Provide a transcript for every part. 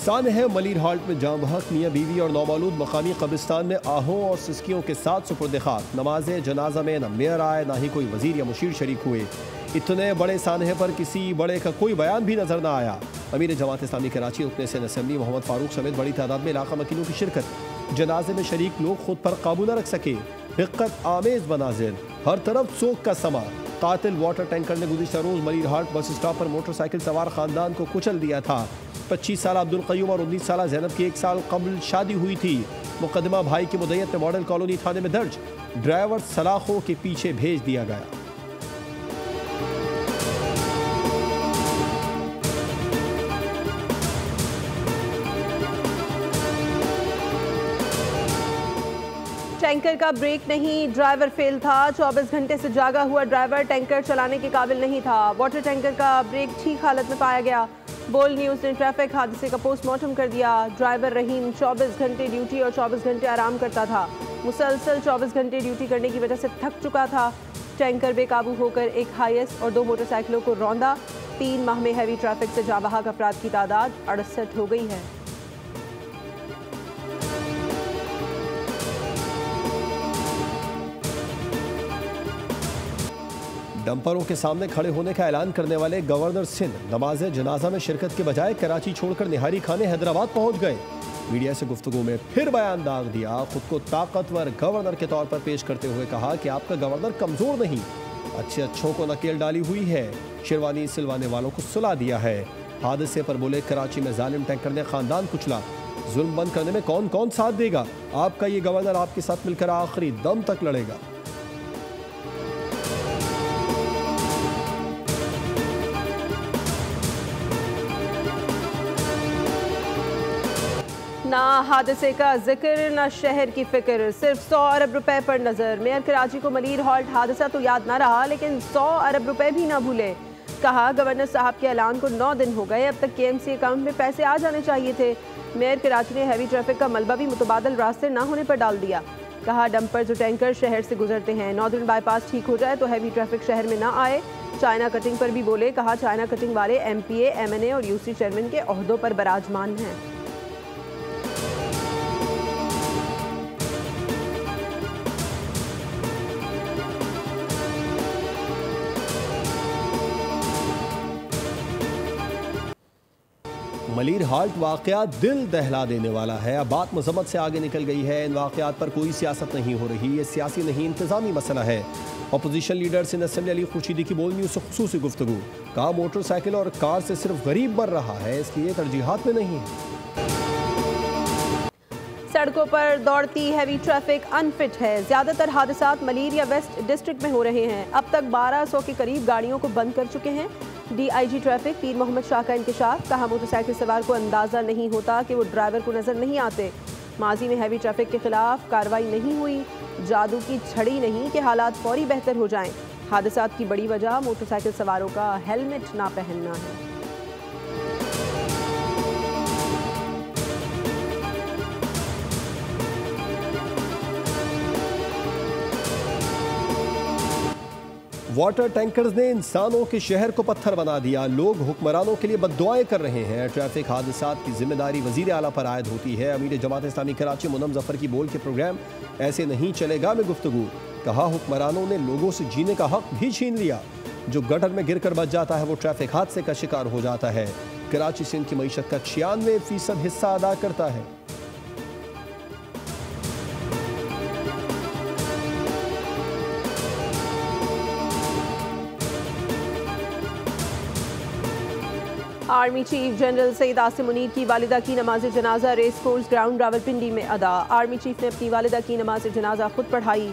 सानह Malir halt में जाम बहक मियाँ बीवी और नौमौलूद मकामी कब्रिस्तान में आहों और सिस्कियों के साथ सुपुर्द खाक। नमाज जनाजा में न मेयर आए ना ही कोई वजीर या मुशीर शरीक हुए। इतने बड़े सानहे पर किसी बड़े का कोई बयान भी नजर न आया। अमीर जमात इस्लामी कराची रुकने से असेंबली मोहम्मद फारूक समेत बड़ी तादाद में इलाका वकीलों की शिरकत। जनाजे में शरीक लोग खुद पर काबू न रख सके। हिक्कत आमेज मनाजिर, हर तरफ सोग का समा। कातिल वाटर टैंकर ने गुज़िश्ता रोज मलीर हाल्ट बस स्टॉप पर मोटरसाइकिल सवार खानदान को कुचल दिया था। 25 साल अब्दुल क़य्यूम और 19 साल ज़ैनब की 1 साल कबल शादी हुई थी। मुकदमा भाई की मुद्दत में मॉडल कॉलोनी थाने में दर्ज। ड्राइवर सलाखों के पीछे भेज दिया गया। टैंकर का ब्रेक नहीं, ड्राइवर फेल था। 24 घंटे से जागा हुआ ड्राइवर टैंकर चलाने के काबिल नहीं था। वाटर टैंकर का ब्रेक ठीक हालत में पाया गया। बोल न्यूज़ ने ट्रैफिक हादसे का पोस्टमार्टम कर दिया। ड्राइवर रहीम 24 घंटे ड्यूटी और 24 घंटे आराम करता था। मुसलसल 24 घंटे ड्यूटी करने की वजह से थक चुका था। टैंकर बेकाबू होकर एक हाईएस और 2 मोटरसाइकिलों को रौंदा। 3 माह में हैवी ट्रैफिक से जाबहक अफराद की तादाद 68 हो गई है। डंपरों के सामने खड़े होने का ऐलान करने वाले गवर्नर सिंध नमाज जनाजा में शिरकत के बजाय कराची छोड़कर निहारी खाने हैदराबाद पहुंच गए। मीडिया से गुफ्तगू में फिर बयान दाग दिया। खुद को ताकतवर गवर्नर के तौर पर पेश करते हुए कहा कि आपका गवर्नर कमजोर नहीं, अच्छों को नकेल डाली हुई है, शेरवानी सिलवाने वालों को सुला दिया है। हादसे पर बोले, कराची में जालिम टैंकर ने खानदान कुचला। जुल्म बंद करने में कौन कौन साथ देगा? आपका ये गवर्नर आपके साथ मिलकर आखिरी दम तक लड़ेगा। ना हादसे का जिक्र, ना शहर की फिक्र, सिर्फ 100 अरब रुपए पर नजर। मेयर कराची को मलीर हाल्ट हादसा तो याद ना रहा, लेकिन 100 अरब रुपए भी ना भूले। कहा, गवर्नर साहब के ऐलान को 9 दिन हो गए, अब तक KMC अकाउंट में पैसे आ जाने चाहिए थे। मेयर कराची ने हैवी ट्रैफिक का मलबा भी मुतबादल रास्ते ना होने पर डाल दिया। कहा, डंपर जो टैंकर शहर से गुजरते हैं, नॉर्दर्न बाईपास ठीक हो जाए तो हैवी ट्रैफिक शहर में ना आए। चाइना कटिंग पर भी बोले। कहा, चाइना कटिंग वाले MPA, MNA और UC चेयरमैन के ओहदों पर बराजमान हैं। मलीर हाल्ट वाक़या दिल दहला देने वाला है। अब बात मजम्मत से आगे निकल गई है। इन वाक़यात पर कोई सियासत नहीं हो रही, ये सियासी नहीं इंतजामी मसला है। Opposition leader Sindh assembly Ali Khurshidi की बोल न्यूज़ से खुसूसी गुफ्तगू। कहा, मोटरसाइकिल और कार से सिर्फ गरीब मर रहा है, इसलिए तरजीहात में नहीं है। सड़कों पर दौड़ती हैवी ट्रैफिक अनफिट है। ज्यादातर हादसात मलीर या वेस्ट डिस्ट्रिक्ट में हो रहे हैं। अब तक 1200 के करीब गाड़ियों को बंद कर चुके हैं। DIG ट्रैफिक पीर मोहम्मद शाह का इंकशाफ। कहा, मोटरसाइकिल सवार को अंदाजा नहीं होता कि वो ड्राइवर को नजर नहीं आते। माजी में हैवी ट्रैफिक के खिलाफ कार्रवाई नहीं हुई। जादू की छड़ी नहीं कि हालात फौरी बेहतर हो जाएं। हादसात की बड़ी वजह मोटरसाइकिल सवारों का हेलमेट ना पहनना है। वाटर टैंकर्स ने इंसानों के शहर को पत्थर बना दिया। लोग हुक्मरानों के लिए बद्दुआएं कर रहे हैं। ट्रैफिक हादसात की जिम्मेदारी वजीर आला पर आयद होती है। अमीर जमात इस्लामी कराची मुनम जफर की बोल के प्रोग्राम ऐसे नहीं चलेगा में गुफ्तगू। कहा, हुक्मरानों ने लोगों से जीने का हक भी छीन लिया। जो गटर में गिर कर बच जाता है वो ट्रैफिक हादसे का शिकार हो जाता है। कराची सिंध की मईशत का 96% हिस्सा अदा करता है। Army chief general Saeed Asim Munir की वालिदा की नमाज जनाजा रेस कोर्स ग्राउंड रावलपिंडी में अदा। आर्मी चीफ ने अपनी वालिदा की नमाज जनाजा खुद पढ़ाई।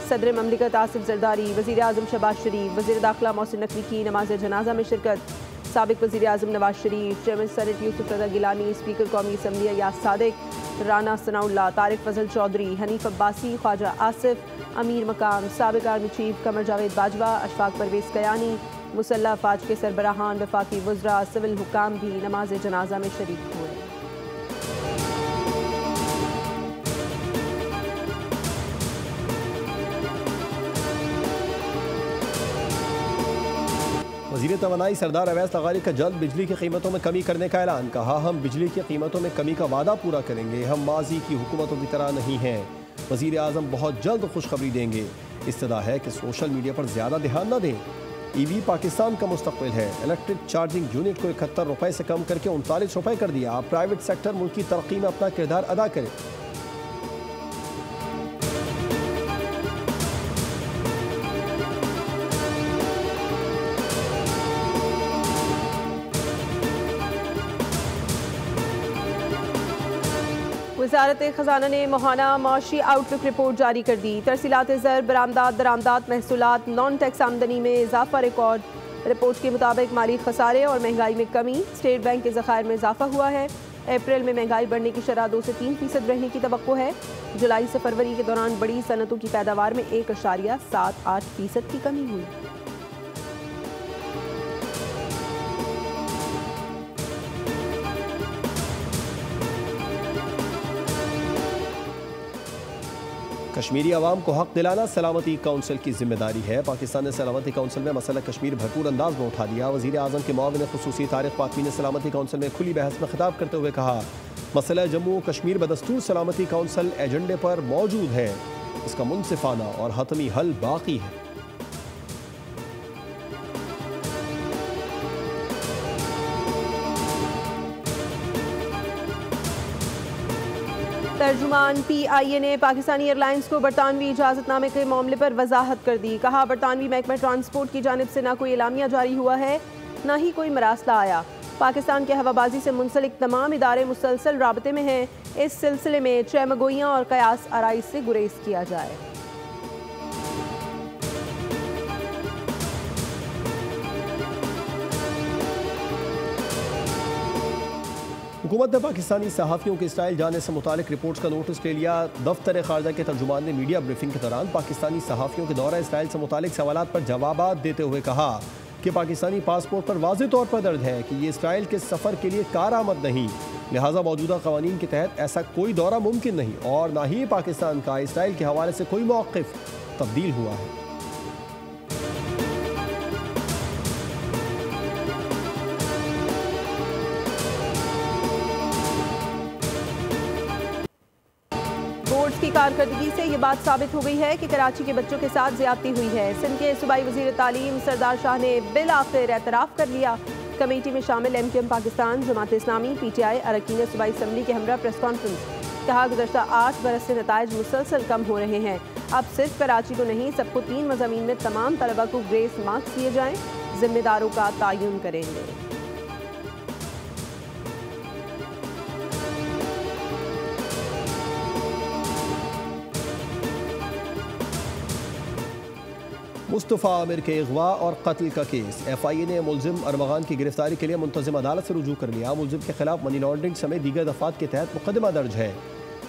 सदर ममलिकत आसिफ जरदारी, वज़ीर आज़म शहबाज शरीफ, वज़ीर दाखिला मोहसिन नकवी की नमाज जनाजा में शिरकत। साबिक वज़ीर आज़म नवाज शरीफ, चेयरमैन सेनेट यूसुफ रज़ा गिलानी, स्पीकर कौमी असम्बली अयाज सादिक, राना सनाउल्लाह, तारिक फजल चौधरी, हनीफ अब्बासी, ख्वाजा आसिफ, अमीर मकाम, साबिक आर्मी चीफ कमर जावेद बाजवा, अशफाक परवेज़ कयानी, मुसल्लह फ़ौज के सरबराहान, वफाकी वज़रा, सिविल हुकाम भी नमाज जनाजा में शरीक हुए। वज़ीर तवानाई सरदार अवैस लगारी का जल्द बिजली की कीमतों में कमी करने का ऐलान। कहा, हम बिजली की कीमतों में कमी का वादा पूरा करेंगे, हम माजी की हुकूमतों की तरह नहीं हैं। वज़ीर आज़म बहुत जल्द खुशखबरी देंगे। इस्तदा है कि सोशल मीडिया पर ज़्यादा ध्यान न दें। ईवी पाकिस्तान का मुस्तकबिल है। इलेक्ट्रिक चार्जिंग यूनिट को 71 रुपये से कम करके 39 रुपये कर दिया। प्राइवेट सेक्टर मुल्क की तरक्की में अपना किरदार अदा करे। वज़ारत ख़ज़ाना ने माहाना माशी आउटलुक रिपोर्ट जारी कर दी। तरसीलात ज़र, बरामदात, दरामदात, महसूलात, नॉन टैक्स आमदनी में इजाफा रिकॉर्ड। रिपोर्ट के मुताबिक माली खसारे और महंगाई में कमी। स्टेट बैंक के ज़खायर में इजाफा हुआ है। अप्रैल में महंगाई बढ़ने की शरह 2 से 3% रहने की तवक्को है। जुलाई से फरवरी के दौरान बड़ी सनतों की पैदावार में 1.78% की कमी हुई। कश्मीरी अवाम को हक दिलाना सलामती काउंसिल की जिम्मेदारी है। पाकिस्तान ने सलामती काउंसिल में मसला कश्मीर भरपूर अंदाज में उठा दिया। वज़ीर आज़म के मुआविन ख़ुसूसी तारिक फातमी ने सलामती काउंसिल में खुली बहस में खिताब करते हुए कहा, मसला जम्मू कश्मीर बदस्तूर सलामती काउंसिल एजेंडे पर मौजूद है। इसका मुनसिफाना और हतमी हल बाकी है। तर्जुमान PIA ने पाकिस्तानी एयरलाइंस को बरतानवी इजाज़तनामे के मामले पर वजाहत कर दी। कहा, बरतानवी महकमा ट्रांसपोर्ट की जानिब से न कोई एलामिया जारी हुआ है, न ही कोई मरासला आया। पाकिस्तान के हवाबाजी से मुंसलिक तमाम इदारे मुसलसल राबते में हैं। इस सिलसिले में चैमगोइयाँ और कयास आराई से गुरेज किया जाए। हुकूमत ने पाकिस्तानी सहाफ़ियों के इसराइल जाने से मुतालिक रिपोर्ट्स का नोटिस ले लिया। दफ्तर खारजा के तर्जुमान ने मीडिया ब्रीफिंग के दौरान पाकिस्तानी सहाफ़ियों के दौरा इसराइल से मुतालिक सवालात पर जवाबात देते हुए कहा कि पाकिस्तानी पासपोर्ट पर वाज़ेह तौर पर दर्ज है कि ये इसराइल के सफ़र के लिए कारआमद नहीं, लिहाजा मौजूदा क़वानीन के तहत ऐसा कोई दौरा मुमकिन नहीं और ना ही पाकिस्तान का इसराइल के हवाले से कोई मौक़िफ़ तब्दील हुआ है। बोर्ड्स की कारकर्दगी से ये बात साबित हो गई है कि कराची के बच्चों के साथ ज्यादती हुई है। सिंध के सूबाई वज़ीर तालीम सरदार शाह ने बिल आखिर एतराफ़ कर लिया। कमेटी में शामिल MQM पाकिस्तान, जमात इस्लामी, PTI, अरकान सूबाई असम्बली के हमरा प्रेस कॉन्फ्रेंस। कहा, गुज़श्ता 8 बरस से नताइज मुसलसल कम हो रहे हैं। अब सिर्फ कराची को नहीं, सबको 3 मज़ामीन में तमाम तलबा को ग्रेस मार्क्स दिए जाएँ। जिम्मेदारों का तयन करेंगे। मुस्तफ़ा आमिर के अगवा और कत्ल का केस। FIA ने मुलजिम अरमगान की गिरफ्तारी के लिए मुंतज़िम अदालत से रुजू कर लिया। मुलजिम के खिलाफ मनी लॉन्ड्रिंग समेत दीगर दफ़ात के तहत मुकदमा दर्ज है।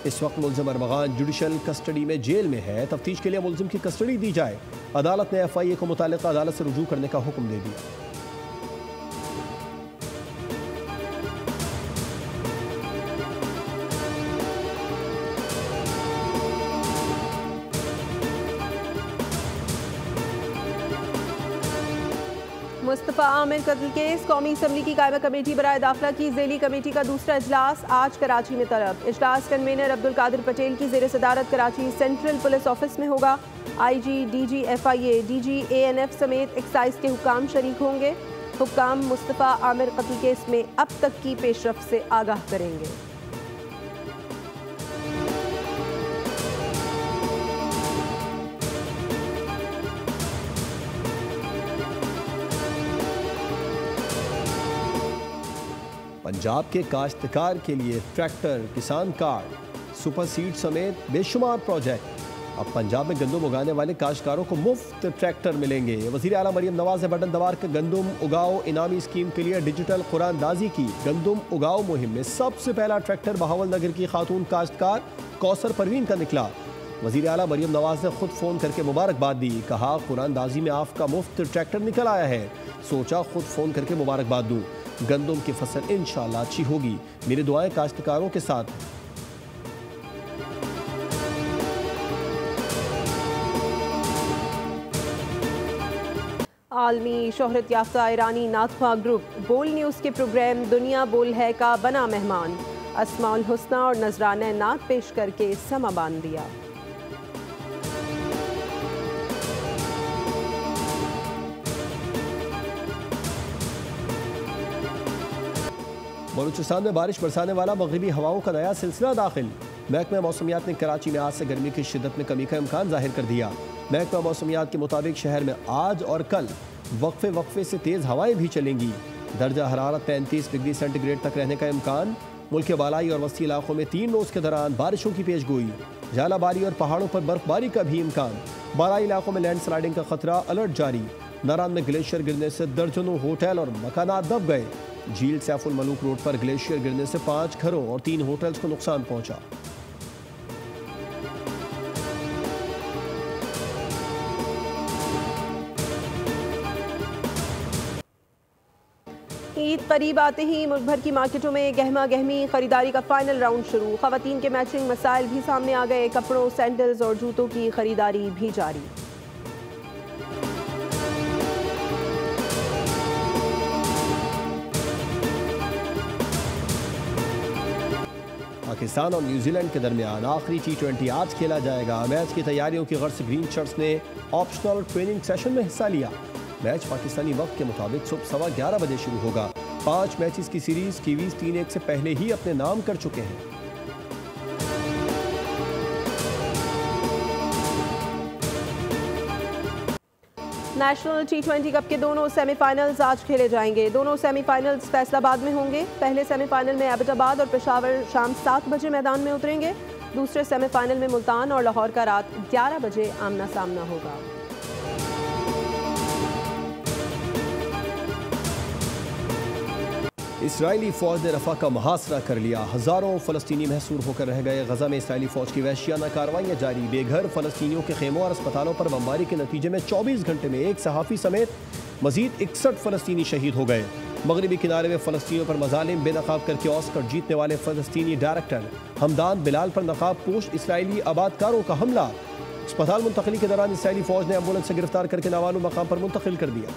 इस वक्त मुलजिम अरमगान जुडिशल कस्टडी में जेल में है। तफ्तीश के लिए मुलजिम की कस्टडी दी जाए। अदालत ने FIA को मुतालिका अदालत से रुजू करने का हुक्म दे दिया। मुस्तफ़ा आमिर कत्ल केस। कौमी असम्बली की कायमा कमेटी बराए दाखिला की ज़ेली कमेटी का दूसरा इजलास आज कराची में तलब। इजलास कन्वीनर अब्दुल कादिर पटेल की ज़ेर सदारत कराची सेंट्रल पुलिस ऑफिस में होगा। IG, DG FIA, DG ANF समेत एक्साइज के हुक्काम शरीक होंगे। हुक्काम मुस्तफ़ा आमिर कत्ल केस में अब तक की पेशरफ से आगाह करेंगे। पंजाब के काश्तकार के लिए ट्रैक्टर, किसान कार्ड, सुपर सीड समेत बेशुमार प्रोजेक्ट। अब पंजाब में गंदम उगाने वाले काश्तकारों को मुफ्त ट्रैक्टर मिलेंगे। वज़ीर आला मरियम नवाज ने बटन दबार के गंदम उगाओ इनामी स्कीम के लिए डिजिटल कुरानदाजी की। गंदम उगाओ मुहिम में सबसे पहला ट्रैक्टर बहावलनगर की खातून काश्तकार कौसर परवीन का निकला। वज़ीर आला मरियम नवाज ने खुद फ़ोन करके मुबारकबाद दी। कहा, कुरानदाजी में आपका मुफ्त ट्रैक्टर निकल आया है, सोचा खुद फ़ोन करके मुबारकबाद दूँ। गंदम की फसल इंशाअल्लाह अच्छी होगी। मेरी दुआएं काश्तकारों के साथ हैं। आलमी शोहरत याफ्ता ईरानी नाथख्वां ग्रुप बोल न्यूज़ के प्रोग्राम दुनिया बोल है का बना मेहमान। अस्माउल हुस्ना और नजराना नात पेश करके समा बांध दिया। बलूचिस्तान में बारिश बरसाने वाला मगरबी हवाओं का नया सिलसिला दाखिल। महकमा मौसमियात ने कराची में आज से गर्मी की शिद्दत में कमी का इम्कान जाहिर कर दिया। महकमा मौसमियात के मुताबिक शहर में आज और कल वक्फे वक्फे से तेज़ हवाएं भी चलेंगी। दर्जा हरारत 33 डिग्री सेंटीग्रेड तक रहने का इम्कान। मुल्क के बालाई और वस्ती इलाकों में 3 रोज़ के दौरान बारिशों की पेशगोई। झालाबारी और पहाड़ों पर बर्फबारी का भी इम्कान। बालाई इलाकों में लैंड स्लाइडिंग का खतरा, अलर्ट जारी। नारान में ग्लेशियर गिरने से दर्जनों होटल और मकानात दब गए। झील सैफुल मलूक रोड पर ग्लेशियर गिरने से 5 घरों और 3 होटल्स को नुकसान पहुंचा। ईद करीब आते ही मुल्क भर की मार्केटों में गहमा गहमी खरीदारी का फाइनल राउंड शुरू। खवातीन के मैचिंग मसाइल भी सामने आ गए। कपड़ों, सैंडल्स और जूतों की खरीदारी भी जारी। पाकिस्तान और न्यूजीलैंड के दरमियान आखिरी T20 आज खेला जाएगा। मैच की तैयारियों की गर्ज से ग्रीन शर्ट्स ने ऑप्शनल ट्रेनिंग सेशन में हिस्सा लिया। मैच पाकिस्तानी वक्त के मुताबिक सुबह 11:15 बजे शुरू होगा। 5 मैचेस की सीरीज कीवीज 3-1 से पहले ही अपने नाम कर चुके हैं। नेशनल T20 कप के दोनों सेमीफाइनल्स आज खेले जाएंगे। दोनों सेमीफाइनल्स फैसलाबाद में होंगे। पहले सेमीफाइनल में एबटाबाद और पेशावर शाम 7 बजे मैदान में उतरेंगे। दूसरे सेमीफाइनल में मुल्तान और लाहौर का रात 11 बजे आमना सामना होगा। इसराइली फौज ने रफा का मुहासरा कर लिया। हजारों फलस्तीनी महसूर होकर रह गए। गजा में इसराइली फौज की वहशियाना कार्रवाइयां जारी। बेघर फलस्तीनियों के खेमों और अस्पतालों पर बमबारी के नतीजे में 24 घंटे में एक सहाफ़ी समेत मजीद 61 फलस्तीनी शहीद हो गए। मगरबी किनारे में फलस्तीनियों पर मजालिम बेनकाब करके ऑस्कर जीतने वाले फलस्तीनी डायरेक्टर हमदान बिलाल पर नकाब पोश इसराइली आबादकारों का हमला। अस्पताल मुंतकली के दौरान इसराइली फौज ने एम्बुलेंस से गिरफ्तार करके नामालूम मकाम पर मुंतकिल कर दिया।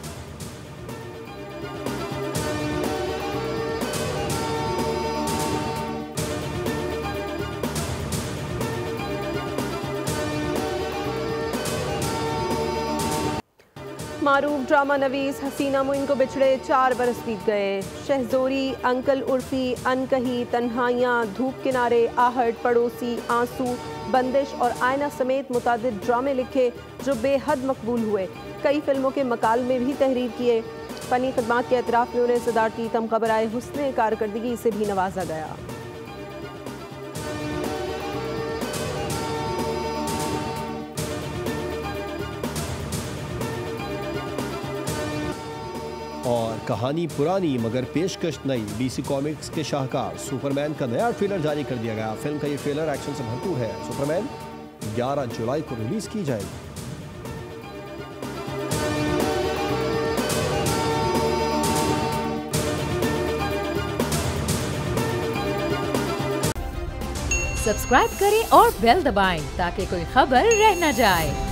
मारूफ ड्रामा नवीस हसीना मुइन को बिछड़े 4 बरस बीत गए। शहजोरी, अंकल उर्फी, अनकही, तन्हाइयाँ, धूप किनारे, आहट, पड़ोसी, आंसू, बंदिश और आयना समेत मुतादिद ड्रामे लिखे जो बेहद मकबूल हुए। कई फिल्मों के मकालमे भी तहरीर किए। फनी खिदमात के एतराफ़ में उन्हें सदारती तमगा बराए हुस्ने कारकर्दगी से भी नवाजा गया। और कहानी पुरानी मगर पेशकश नई। DC कॉमिक्स के शाहकार सुपरमैन का नया ट्रेलर जारी कर दिया गया। फिल्म का ये ट्रेलर एक्शन से भरपूर है। सुपरमैन 11 जुलाई को रिलीज की जाएगी। सब्सक्राइब करें और बेल दबाएं ताकि कोई खबर रह न जाए।